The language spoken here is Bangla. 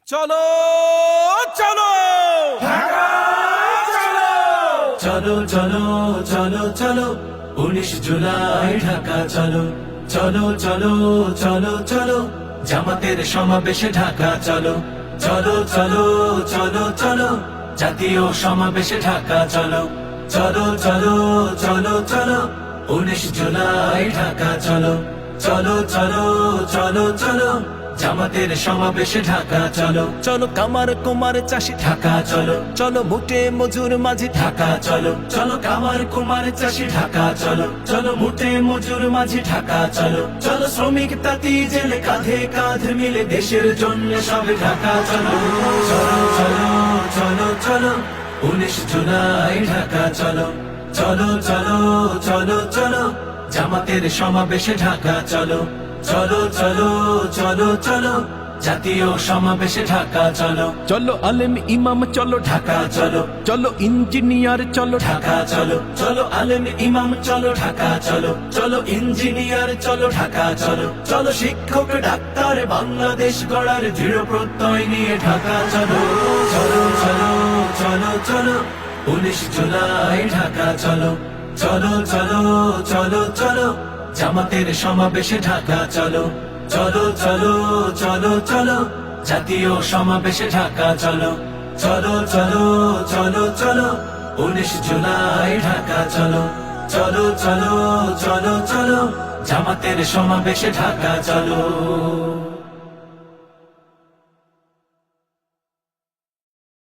চলো চলো ঢাকা চলো, চলো চলো চলো চলো 19 জুলাই ঢাকা চলো, চলো চলো চলো চলো জামাতের সমাবেশে ঢাকা চলো, চলো চলো চলো চলো জাতীয় সমাবেশে ঢাকা চলো, চলো চলো চলো চলো 19 জুলাই ঢাকা চলো, চলো চলো চলো চলো জামাতের সমাবেশে ঢাকা চলো, চলো কামার কুমার চাষি ঢাকা চলো, চলো মুটে মজুর মাঝি ঢাকা চলো, চলো কামার কুমার চাষি ঢাকা চলো, চলো মুঠে মজুর মাঝি ঢাকা চলো, চলো শ্রমিক তাঁতি জেলে কাঁধে কাঁধ মিলে দেশের জন্য সবে ঢাকা চলো, চলো চলো চলো চলো 19 জুলাই ঢাকা চলো, চলো চলো চলো চলো জামাতের সমাবেশে ঢাকা চলো, চলো চলো চলো চলো জাতীয় সমাবেশে ঢাকা চলো, চলো আলেম ইমাম চলো ঢাকা চলো, চলো ইঞ্জিনিয়ার চলো ঢাকা চলো, চলো আলেম ইমাম চলো ঢাকা চলো, চলো ইঞ্জিনিয়ার চলো ঢাকা চলো, চলো শিক্ষক ডাক্তার বাংলাদেশ গড়ার দৃঢ় প্রত্যয় নিয়ে ঢাকা চলো, চলো চলো চলো চলো 19 জুলাই ঢাকা চলো, চলো চলো চলো চলো জামাতের সমাবেশে ঢাকা চলো, চলো চলো চলো চলো জাতীয় সমাবেশে ঢাকা চলো, চলো চলো চলো চলো 19 জুলাই ঢাকা চলো, চলো চলো চলো চলো জামাতের সমাবেশে ঢাকা চলো।